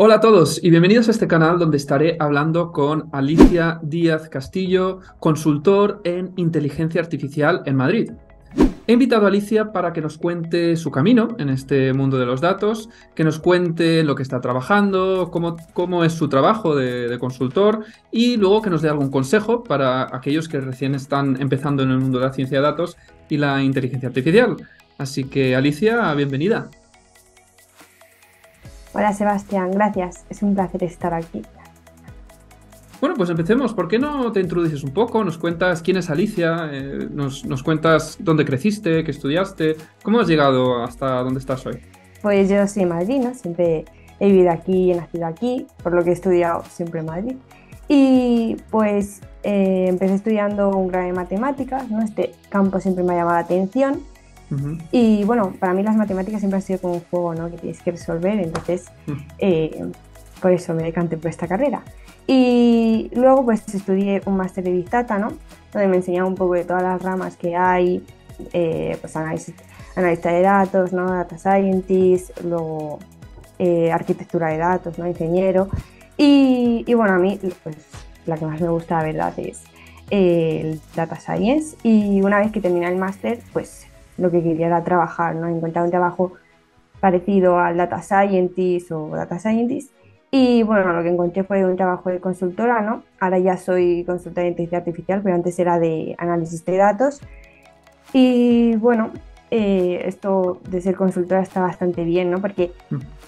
Hola a todos y bienvenidos a este canal donde estaré hablando con Alicia Díaz Castillo, consultor en inteligencia artificial en Madrid. He invitado a Alicia para que nos cuente su camino en este mundo de los datos, que nos cuente lo que está trabajando, cómo es su trabajo de consultor y luego que nos dé algún consejo para aquellos que recién están empezando en el mundo de la ciencia de datos y la inteligencia artificial. Así que Alicia, bienvenida. Hola Sebastián, gracias. Es un placer estar aquí. Bueno, pues empecemos. ¿Por qué no te introduces un poco? Nos cuentas quién es Alicia, nos cuentas dónde creciste, qué estudiaste, cómo has llegado hasta donde estás hoy. Pues yo soy madrina, siempre he vivido aquí y he nacido aquí, por lo que he estudiado siempre en Madrid. Y pues empecé estudiando un grado de matemáticas, ¿no? Este campo siempre me ha llamado la atención. Ujú, Y bueno, para mí las matemáticas siempre han sido como un juego, ¿no? Que tienes que resolver, entonces ujú. eh, por eso me decanté por esta carrera. Y luego pues estudié un máster de Big Data, ¿no? Donde me enseñaba un poco de todas las ramas que hay, pues analista de datos, ¿no? Data Scientist, luego arquitectura de datos, ¿no? Ingeniero. Y bueno, a mí pues la que más me gusta, la verdad, es el Data Science. Y una vez que terminé el máster, pues lo que quería era trabajar, ¿no? Encontrar un trabajo parecido al Data Scientist o Data Scientist. Y bueno, lo que encontré fue un trabajo de consultora, ¿no? Ahora ya soy consultora de inteligencia artificial, pero antes era de análisis de datos. Y bueno, esto de ser consultora está bastante bien, ¿no? Porque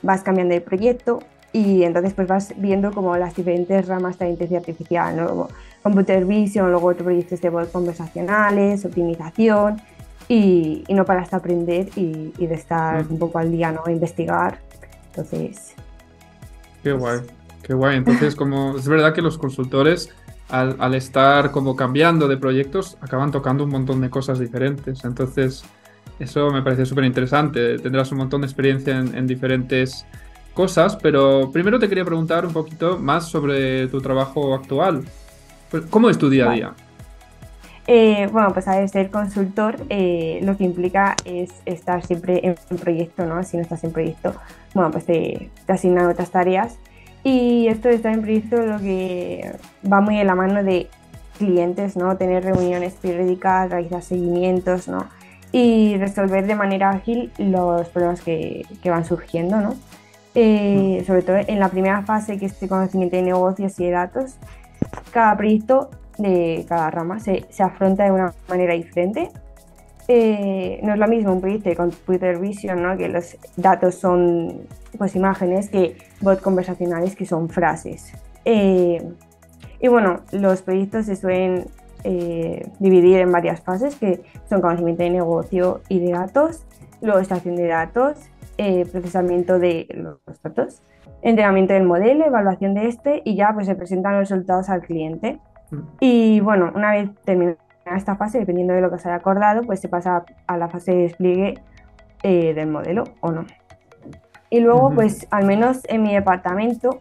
vas cambiando de proyecto y entonces pues vas viendo como las diferentes ramas de la inteligencia artificial, ¿no? Como Computer Vision, luego otros proyectos de bots conversacionales, optimización y no paras de aprender y de estar un poco al día, ¿no? Investigar. Entonces, Qué guay, pues qué guay. Entonces, como es verdad que los consultores, al estar como cambiando de proyectos, acaban tocando un montón de cosas diferentes. Entonces, eso me parece súper interesante. Tendrás un montón de experiencia en diferentes cosas, pero primero te quería preguntar un poquito más sobre tu trabajo actual. Pues, ¿cómo es tu día a vale. día? Bueno, pues a ver, ser consultor lo que implica es estar siempre en un proyecto, ¿no? Si no estás en proyecto, bueno, pues te asignan otras tareas. Y esto de estar en proyecto lo que va muy de la mano de clientes, ¿no? Tener reuniones periódicas, realizar seguimientos, ¿no? Y resolver de manera ágil los problemas que van surgiendo, ¿no? Mm, Sobre todo en la primera fase, que es de conocimiento de negocios y de datos, cada proyecto de cada rama se afronta de una manera diferente. No es lo mismo un proyecto de Computer Vision, ¿no? Que los datos son pues imágenes, que bots conversacionales, que son frases. Y bueno, los proyectos se suelen dividir en varias fases, que son conocimiento de negocio y de datos, luego extracción de datos, procesamiento de los datos, entrenamiento del modelo, evaluación de este y ya pues se presentan los resultados al cliente. mm, Y bueno, una vez terminada esta fase, dependiendo de lo que se haya acordado, pues se pasa a la fase de despliegue del modelo o no. Y luego, ujú. pues al menos en mi departamento,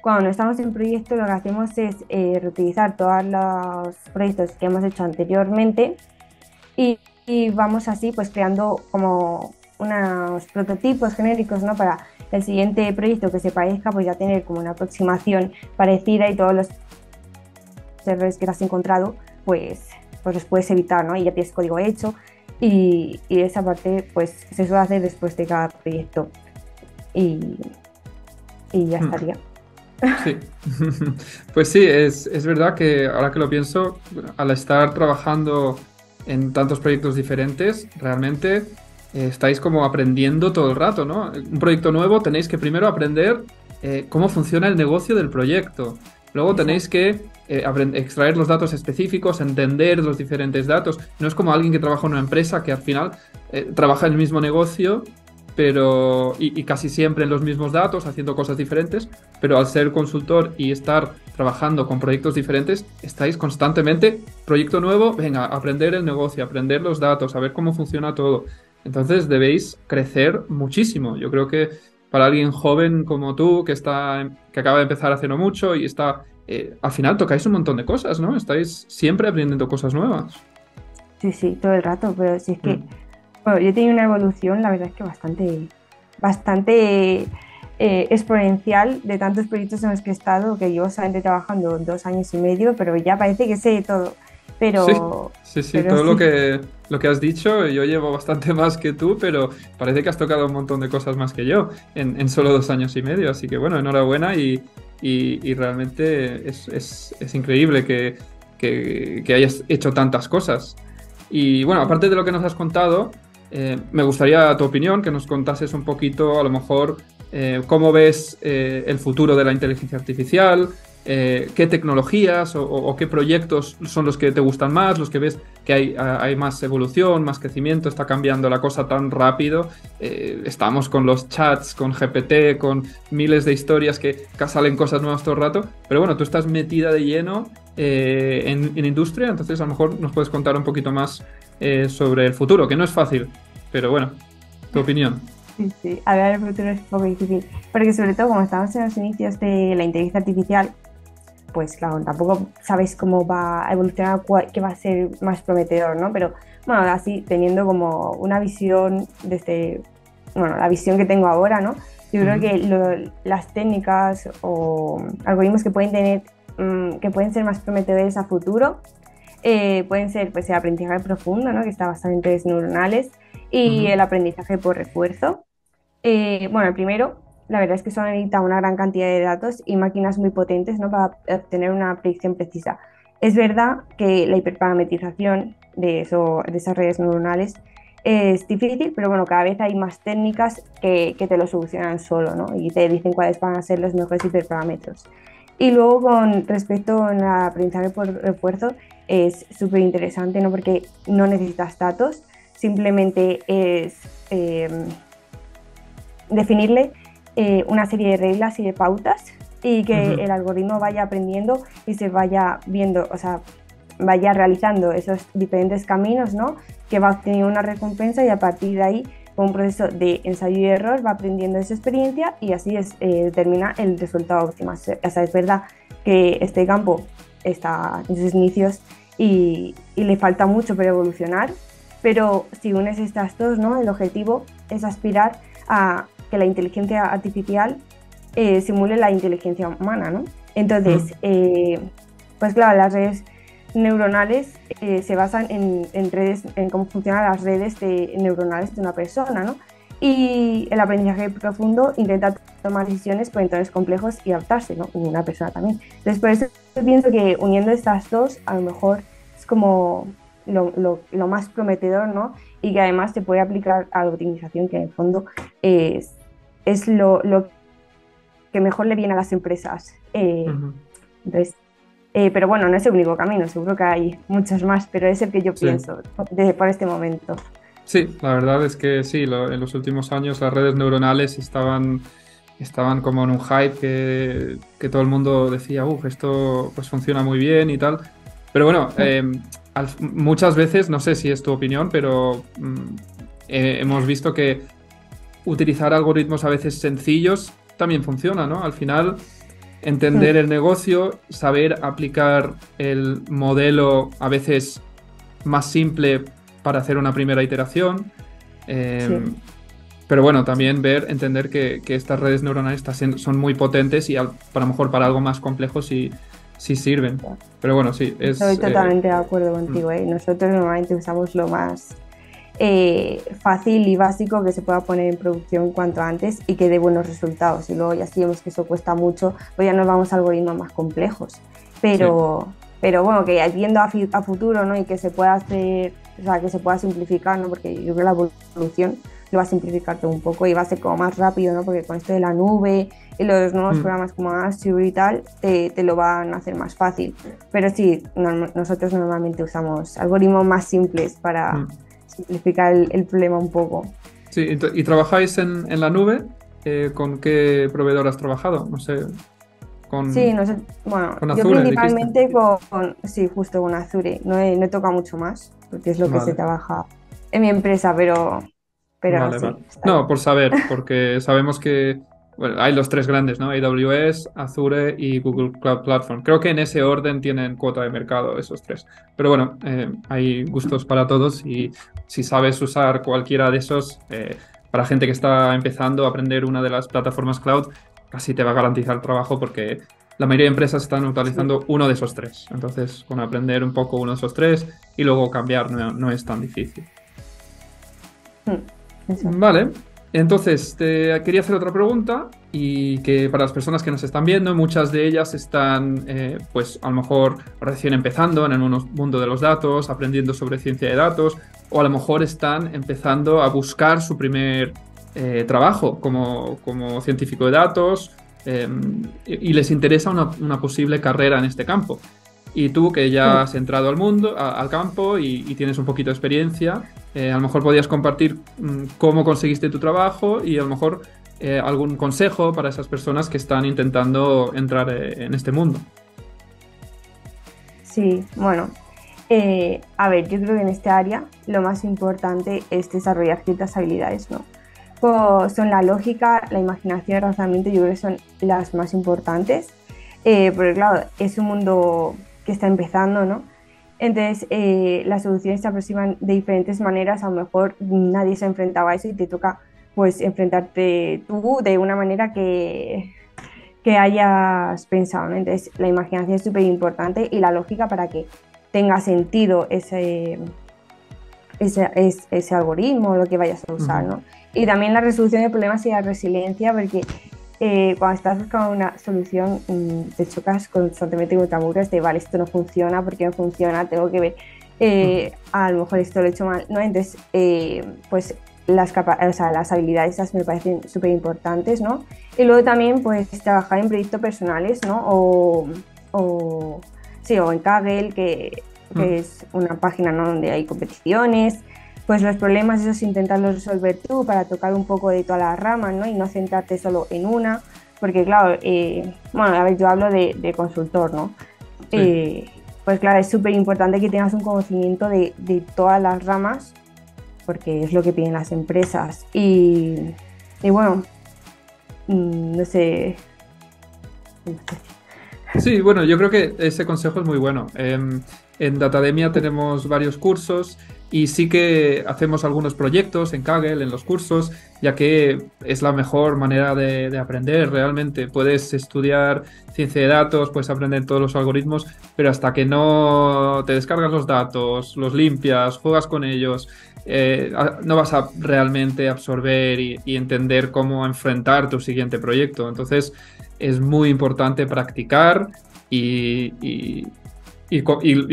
cuando no estamos en proyecto, lo que hacemos es reutilizar todos los proyectos que hemos hecho anteriormente y vamos así pues creando como unos prototipos genéricos, ¿no? Para el siguiente proyecto que se parezca, pues ya tener como una aproximación parecida y todos los errores que te has encontrado, pues los puedes evitar, ¿no? Y ya tienes código hecho y esa parte pues se suele hacer después de cada proyecto y, y ya Mm. estaría. Sí, pues sí, es verdad que ahora que lo pienso, al estar trabajando en tantos proyectos diferentes, realmente estáis como aprendiendo todo el rato, ¿no? Un proyecto nuevo tenéis que primero aprender cómo funciona el negocio del proyecto. Luego tenéis Exacto. que extraer los datos específicos, entender los diferentes datos. No es como alguien que trabaja en una empresa que al final trabaja en el mismo negocio, pero y casi siempre en los mismos datos, haciendo cosas diferentes, pero al ser consultor y estar trabajando con proyectos diferentes, estáis constantemente, proyecto nuevo, venga, aprender el negocio, aprender los datos, saber cómo funciona todo. Entonces debéis crecer muchísimo. Yo creo que para alguien joven como tú, que acaba de empezar hace no mucho y está, al final tocáis un montón de cosas, ¿no? Estáis siempre aprendiendo cosas nuevas. Sí, sí, todo el rato, pero si es que, Mm, bueno, yo he tenido una evolución, la verdad es que bastante exponencial de tantos proyectos en los que he estado, que llevo solamente trabajando 2 años y medio, pero ya parece que sé de todo. Sí, Pero, sí, sí, pero todo sí, lo que has dicho, yo llevo bastante más que tú, pero parece que has tocado un montón de cosas más que yo en solo 2 años y medio. Así que bueno, enhorabuena y realmente es increíble que hayas hecho tantas cosas. Y bueno, aparte de lo que nos has contado, me gustaría tu opinión, que nos contases un poquito, a lo mejor, cómo ves el futuro de la inteligencia artificial, qué tecnologías o qué proyectos son los que te gustan más, los que ves que hay más evolución, más crecimiento, está cambiando la cosa tan rápido. Estamos con los chats, con GPT, con miles de historias que salen cosas nuevas todo el rato, pero bueno, tú estás metida de lleno en industria, entonces a lo mejor nos puedes contar un poquito más sobre el futuro, que no es fácil, pero bueno, tu opinión. sí, sí. Hablar del futuro es un poco difícil, porque sobre todo como estamos en los inicios de la inteligencia artificial, pues claro, tampoco sabes cómo va a evolucionar, qué va a ser más prometedor, ¿no? Pero bueno, así teniendo como una visión desde, bueno, la visión que tengo ahora, ¿no? Yo creo Ujú, que las técnicas o algoritmos que pueden tener, que pueden ser más prometedores a futuro, pueden ser pues el aprendizaje profundo, ¿no? Que está basado en redes neuronales y ujú, el aprendizaje por refuerzo. Bueno, el primero, la verdad es que solo necesita una gran cantidad de datos y máquinas muy potentes, ¿no? Para obtener una predicción precisa. Es verdad que la hiperparametrización de esas redes neuronales es difícil, pero bueno, cada vez hay más técnicas que te lo solucionan solo, ¿no? Y te dicen cuáles van a ser los mejores hiperparámetros. Y luego con respecto al aprendizaje por refuerzo, es súper interesante, ¿no? Porque no necesitas datos, simplemente es definirle una serie de reglas y de pautas y que ujú. el algoritmo vaya aprendiendo y se vaya viendo, o sea, vaya realizando esos diferentes caminos, ¿no? Que va obteniendo una recompensa y a partir de ahí, con un proceso de ensayo y error, va aprendiendo esa experiencia y así determina el resultado óptimo. O sea, es verdad que este campo está en sus inicios y le falta mucho para evolucionar, pero si unes estas dos, ¿no? El objetivo es aspirar a que la inteligencia artificial simule la inteligencia humana, ¿no? Mm, Entonces, pues claro, las redes neuronales se basan en cómo funcionan las redes neuronales de una persona, ¿no? Y el aprendizaje profundo intenta tomar decisiones por entornos complejos y adaptarse, ¿no? Una persona también. Entonces, por eso pienso que uniendo estas dos, a lo mejor es como lo más prometedor, ¿no? Y que además se puede aplicar a la optimización, que en el fondo es, es lo que mejor le viene a las empresas. ujú. Entonces, pero bueno, no es el único camino, seguro que hay muchos más, pero es el que yo Sí. pienso por este momento. Sí, la verdad es que sí, en los últimos años las redes neuronales estaban como en un hype que todo el mundo decía, uff, esto pues funciona muy bien y tal. Pero bueno, muchas veces, no sé si es tu opinión, pero hemos visto que utilizar algoritmos a veces sencillos también funciona, ¿no? Al final, entender el negocio, saber aplicar el modelo a veces más simple para hacer una primera iteración. eh, Sí. pero bueno, también entender que estas redes neuronales son muy potentes y para lo mejor para algo más complejo sí sirven. Pero bueno, sí, Estoy es... totalmente de acuerdo Mm, contigo, ¿eh? Nosotros normalmente usamos lo más fácil y básico que se pueda poner en producción cuanto antes y que dé buenos resultados. Y luego ya si vemos que eso cuesta mucho, pues ya nos vamos a algoritmos más complejos. sí. Pero, pero bueno, que viendo a futuro, ¿no? Y que se pueda hacer, o sea, que se pueda simplificar, ¿no? Porque yo creo que la evolución lo va a simplificar todo un poco y va a ser como más rápido, ¿no? Porque con esto de la nube y los nuevos Mm, programas como Azure y tal, te lo van a hacer más fácil. Pero sí, nosotros normalmente usamos algoritmos más simples para mm. simplificar el problema un poco. Sí, ¿y trabajáis en la nube? ¿Con qué proveedor has trabajado? No sé, Sí, con, no sé, bueno, con yo Azure, dijiste. principalmente sí, justo con Azure, no he tocado mucho más, porque es lo que se Vale. trabaja en mi empresa, pero Vale, vale. sí, está No, bien. por saber, porque sabemos que bueno, hay los tres grandes, ¿no? AWS, Azure y Google Cloud Platform. Creo que en ese orden tienen cuota de mercado esos tres. Pero bueno, hay gustos para todos y si sabes usar cualquiera de esos, para gente que está empezando a aprender una de las plataformas cloud, casi te va a garantizar trabajo porque la mayoría de empresas están utilizando Sí. uno de esos tres. Entonces, con aprender un poco uno de esos tres y luego cambiar no es tan difícil. Eso. Vale, entonces te quería hacer otra pregunta y que para las personas que nos están viendo, muchas de ellas están, pues a lo mejor recién empezando en el mundo de los datos, aprendiendo sobre ciencia de datos, o a lo mejor están empezando a buscar su primer trabajo como científico de datos y les interesa una posible carrera en este campo. Y tú, que ya has entrado al mundo, al campo y tienes un poquito de experiencia, a lo mejor podías compartir cómo conseguiste tu trabajo y a lo mejor algún consejo para esas personas que están intentando entrar en este mundo. Sí, bueno, a ver, yo creo que en este área lo más importante es desarrollar ciertas habilidades, ¿no? Son la lógica, la imaginación, el razonamiento, yo creo que son las más importantes, porque claro, es un mundo que está empezando, ¿no? Entonces, las soluciones se aproximan de diferentes maneras, a lo mejor nadie se enfrentaba a eso y te toca pues enfrentarte tú de una manera que hayas pensado, ¿no? Entonces, la imaginación es súper importante y la lógica para que tenga sentido ese algoritmo o lo que vayas a usar, ¿no? Y también la resolución de problemas y la resiliencia, porque cuando estás buscando una solución te chocas constantemente contra muros de, vale, esto no funciona, ¿por qué no funciona? Tengo que ver, a lo mejor esto lo he hecho mal, ¿no? Entonces, pues las habilidades esas me parecen súper importantes, ¿no? Y luego también, pues, trabajar en proyectos personales, ¿no? Sí, o en Kaggle, que es una página, ¿no?, donde hay competiciones. Pues los problemas esos intentarlos resolver tú para tocar un poco de todas las ramas, ¿no? Y no centrarte solo en una, porque claro, bueno, a ver, yo hablo de consultor, ¿no? Sí. Pues claro, es súper importante que tengas un conocimiento de todas las ramas, porque es lo que piden las empresas. Y bueno, no sé. Sí, bueno, yo creo que ese consejo es muy bueno. En Datademia tenemos varios cursos y sí que hacemos algunos proyectos en Kaggle, en los cursos, ya que es la mejor manera de aprender realmente. Puedes estudiar ciencia de datos, puedes aprender todos los algoritmos, pero hasta que no te descargas los datos, los limpias, juegas con ellos, no vas a realmente absorber y entender cómo enfrentar tu siguiente proyecto. Entonces, es muy importante practicar y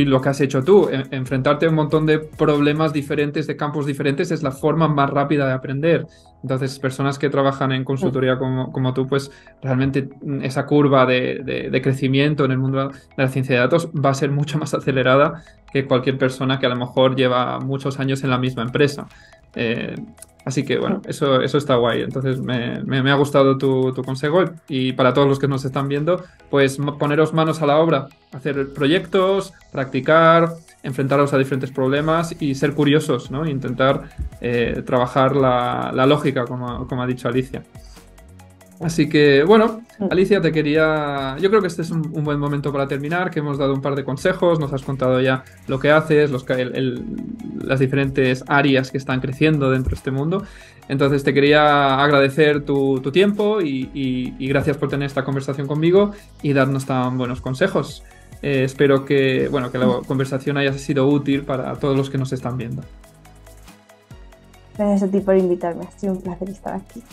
lo que has hecho tú, enfrentarte a un montón de problemas diferentes, de campos diferentes, es la forma más rápida de aprender. Entonces, personas que trabajan en consultoría como tú, pues realmente esa curva de crecimiento en el mundo de la ciencia de datos va a ser mucho más acelerada que cualquier persona que a lo mejor lleva muchos años en la misma empresa. Así que bueno, eso está guay. Entonces me ha gustado tu consejo y para todos los que nos están viendo, pues poneros manos a la obra, hacer proyectos, practicar, enfrentaros a diferentes problemas y ser curiosos, ¿no? Intentar trabajar la lógica, como ha dicho Alicia. Así que, bueno, Alicia, yo creo que este es un buen momento para terminar, que hemos dado un par de consejos, nos has contado ya lo que haces, las diferentes áreas que están creciendo dentro de este mundo. Entonces te quería agradecer tu tiempo y gracias por tener esta conversación conmigo y darnos tan buenos consejos. Espero que la conversación haya sido útil para todos los que nos están viendo. Gracias a ti por invitarme, ha sido un placer estar aquí.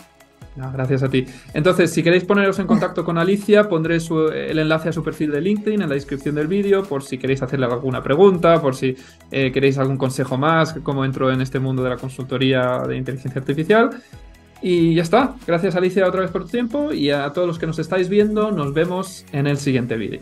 No, gracias a ti. Entonces, si queréis poneros en contacto con Alicia, pondré el enlace a su perfil de LinkedIn en la descripción del vídeo, por si queréis hacerle alguna pregunta, por si queréis algún consejo más, cómo entro en este mundo de la consultoría de inteligencia artificial. Y ya está. Gracias, Alicia, otra vez por tu tiempo y a todos los que nos estáis viendo, nos vemos en el siguiente vídeo.